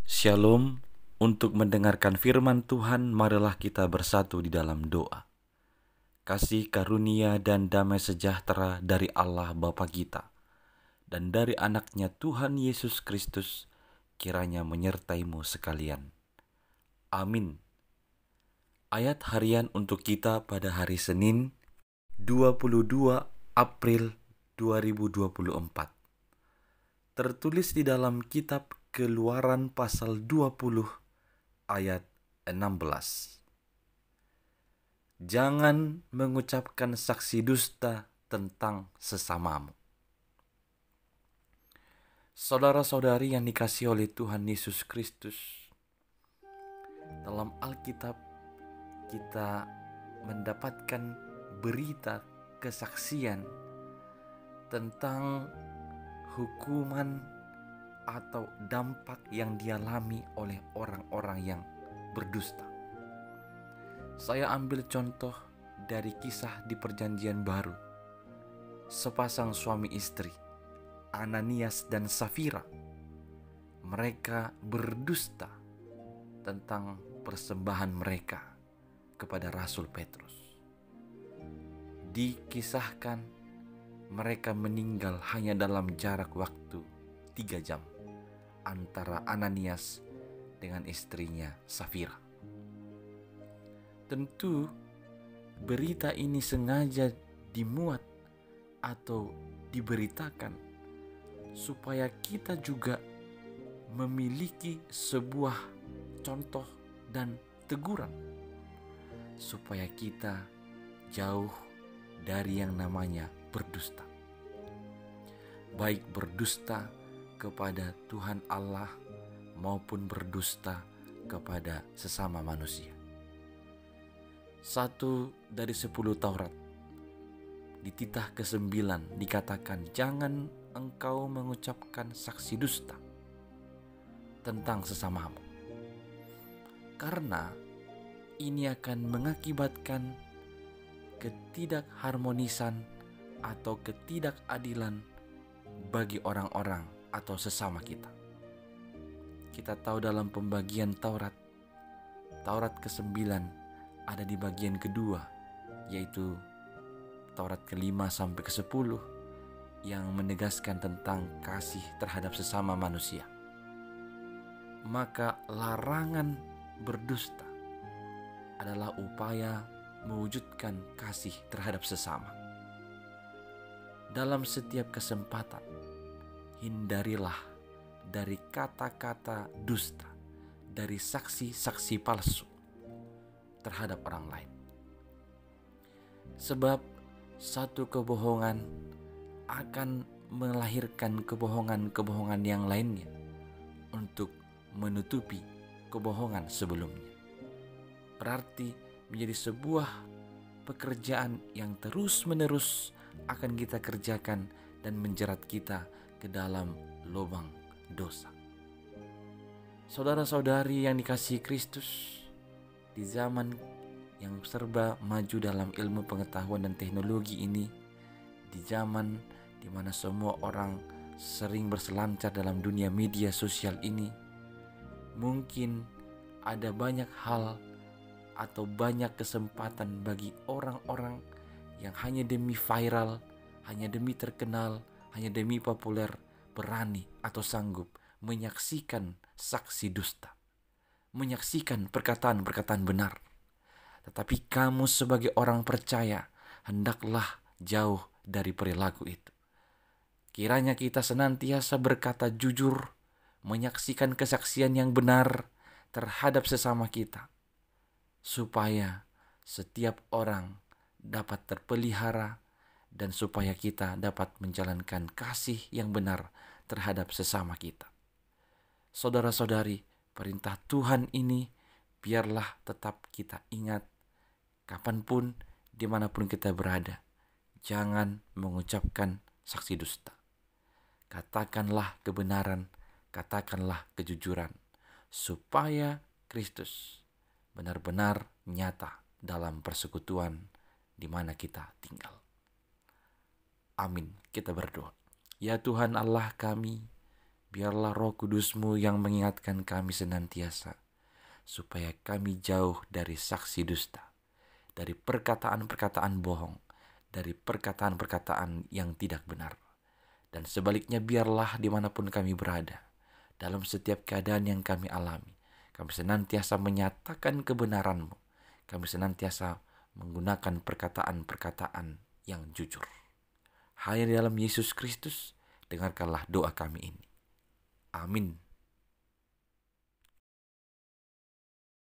Shalom. Untuk mendengarkan firman Tuhan, marilah kita bersatu di dalam doa. Kasih karunia dan damai sejahtera dari Allah Bapa kita dan dari anaknya Tuhan Yesus Kristus kiranya menyertaimu sekalian. Amin. Ayat harian untuk kita pada hari Senin 22 April 2024. Tertulis di dalam kitab Keluaran pasal 20 ayat 16. Jangan mengucapkan saksi dusta tentang sesamamu. Saudara-saudari yang dikasihi oleh Tuhan Yesus Kristus, dalam Alkitab kita mendapatkan berita kesaksian tentang hukuman atau dampak yang dialami oleh orang-orang yang berdusta. Saya ambil contoh dari kisah di Perjanjian Baru. Sepasang suami istri, Ananias dan Safira, mereka berdusta tentang persembahan mereka kepada Rasul Petrus. Dikisahkan mereka meninggal hanya dalam jarak waktu 3 jam antara Ananias dengan istrinya Safira. Tentu berita ini sengaja dimuat atau diberitakan supaya kita juga memiliki sebuah contoh dan teguran, supaya kita jauh dari yang namanya berdusta. Baik berdusta kepada Tuhan Allah maupun berdusta kepada sesama manusia. 1 dari 10 Taurat di titah ke-9 dikatakan, jangan engkau mengucapkan saksi dusta tentang sesamamu, karena ini akan mengakibatkan ketidakharmonisan atau ketidakadilan bagi orang-orang atau sesama kita. Kita tahu dalam pembagian Taurat ke-9 ada di bagian kedua, yaitu Taurat ke-5 sampai ke-10 yang menegaskan tentang kasih terhadap sesama manusia. Maka larangan berdusta adalah upaya mewujudkan kasih terhadap sesama. Dalam setiap kesempatan, hindarilah dari kata-kata dusta, dari saksi-saksi palsu terhadap orang lain. Sebab satu kebohongan akan melahirkan kebohongan-kebohongan yang lainnya untuk menutupi kebohongan sebelumnya. Berarti menjadi sebuah pekerjaan yang terus-menerus akan kita kerjakan dan menjerat kita ke dalam lubang dosa. Saudara-saudari yang dikasihi Kristus, di zaman yang serba maju dalam ilmu pengetahuan dan teknologi ini, di zaman di mana semua orang sering berselancar dalam dunia media sosial ini, mungkin ada banyak hal atau banyak kesempatan bagi orang-orang yang hanya demi viral, hanya demi terkenal, hanya demi populer, berani atau sanggup menyaksikan saksi dusta, menyaksikan perkataan-perkataan benar. Tetapi kamu sebagai orang percaya, hendaklah jauh dari perilaku itu. Kiranya kita senantiasa berkata jujur, menyaksikan kesaksian yang benar terhadap sesama kita, supaya setiap orang dapat terpelihara dan supaya kita dapat menjalankan kasih yang benar terhadap sesama kita. Saudara-saudari, perintah Tuhan ini biarlah tetap kita ingat kapanpun, dimanapun kita berada. Jangan mengucapkan saksi dusta. Katakanlah kebenaran, katakanlah kejujuran, supaya Kristus benar-benar nyata dalam persekutuan di mana kita tinggal. Amin. Kita berdoa. Ya Tuhan Allah kami, Biarlah Roh Kudus-Mu yang mengingatkan kami senantiasa, supaya kami jauh dari saksi dusta, dari perkataan-perkataan bohong, dari perkataan-perkataan yang tidak benar. Dan sebaliknya biarlah dimanapun kami berada, dalam setiap keadaan yang kami alami, kami senantiasa menyatakan kebenaran-Mu. Kami senantiasa menggunakan perkataan-perkataan yang jujur. Hanya di dalam Yesus Kristus, dengarkanlah doa kami ini. Amin.